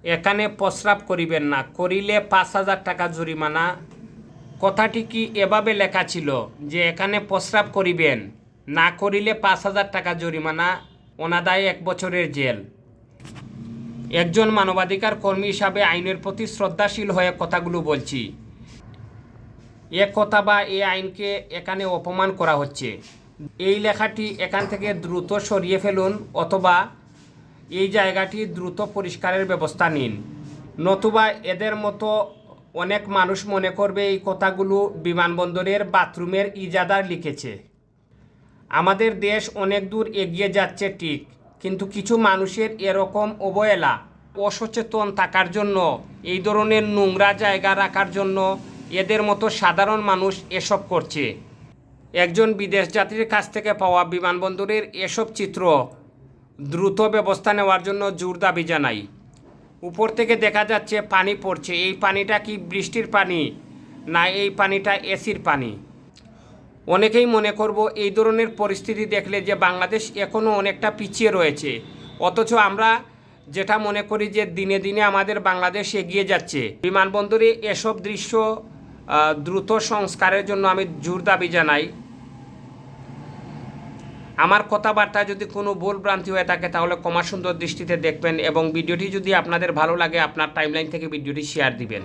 এখানে প্রস্রাব করিবেন না, করিলে 5,000 টাকা জরিমানা। কথাটি কি এভাবে লেখা ছিল যে এখানে প্রস্রাব করিবেন, না করিলে 5,000 টাকা জরিমানা, অনাদায়ে 1 বছরের জেল? একজন মানবাধিকার কর্মী হিসাবে আইনের প্রতি শ্রদ্ধাশীল হয়ে কথাগুলো বলছি। এ কথা বা এই আইনকে এখানে অপমান করা হচ্ছে। এই লেখাটি এখান থেকে দ্রুত সরিয়ে ফেলুন, অথবা এই জায়গাটি দ্রুত পরিষ্কারের ব্যবস্থা নিন, নতুবা এদের মতো অনেক মানুষ মনে করবে এই কথাগুলো বিমানবন্দরের বাথরুমের ইজাদার লিখেছে। আমাদের দেশ অনেক দূর এগিয়ে যাচ্ছে ঠিক, কিন্তু কিছু মানুষের এরকম অবহেলা, অসচেতন থাকার জন্য, এই ধরনের নোংরা জায়গা রাখার জন্য এদের মতো সাধারণ মানুষ এসব করছে। একজন বিদেশ যাত্রীর কাছ থেকে পাওয়া বিমানবন্দরের এসব চিত্র দ্রুত ব্যবস্থা নেওয়ার জন্য জোর দাবি জানাই। উপর থেকে দেখা যাচ্ছে পানি পড়ছে। এই পানিটা কি বৃষ্টির পানি, না এই পানিটা এসির পানি? অনেকেই মনে করব এই ধরনের পরিস্থিতি দেখলে যে বাংলাদেশ এখনও অনেকটা পিছিয়ে রয়েছে, অথচ আমরা যেটা মনে করি যে দিনে দিনে আমাদের বাংলাদেশ এগিয়ে যাচ্ছে। বিমানবন্দরে এসব দৃশ্য দ্রুত সংস্কারের জন্য আমি জোর দাবি জানাই। আমার কথাবার্তা যদি কোনো ভুল ভ্রান্তি হয়ে থাকে তাহলে ক্ষমা সুন্দর দৃষ্টিতে দেখবেন, এবং ভিডিওটি যদি আপনাদের ভালো লাগে আপনার টাইমলাইন থেকে ভিডিওটি শেয়ার দিবেন।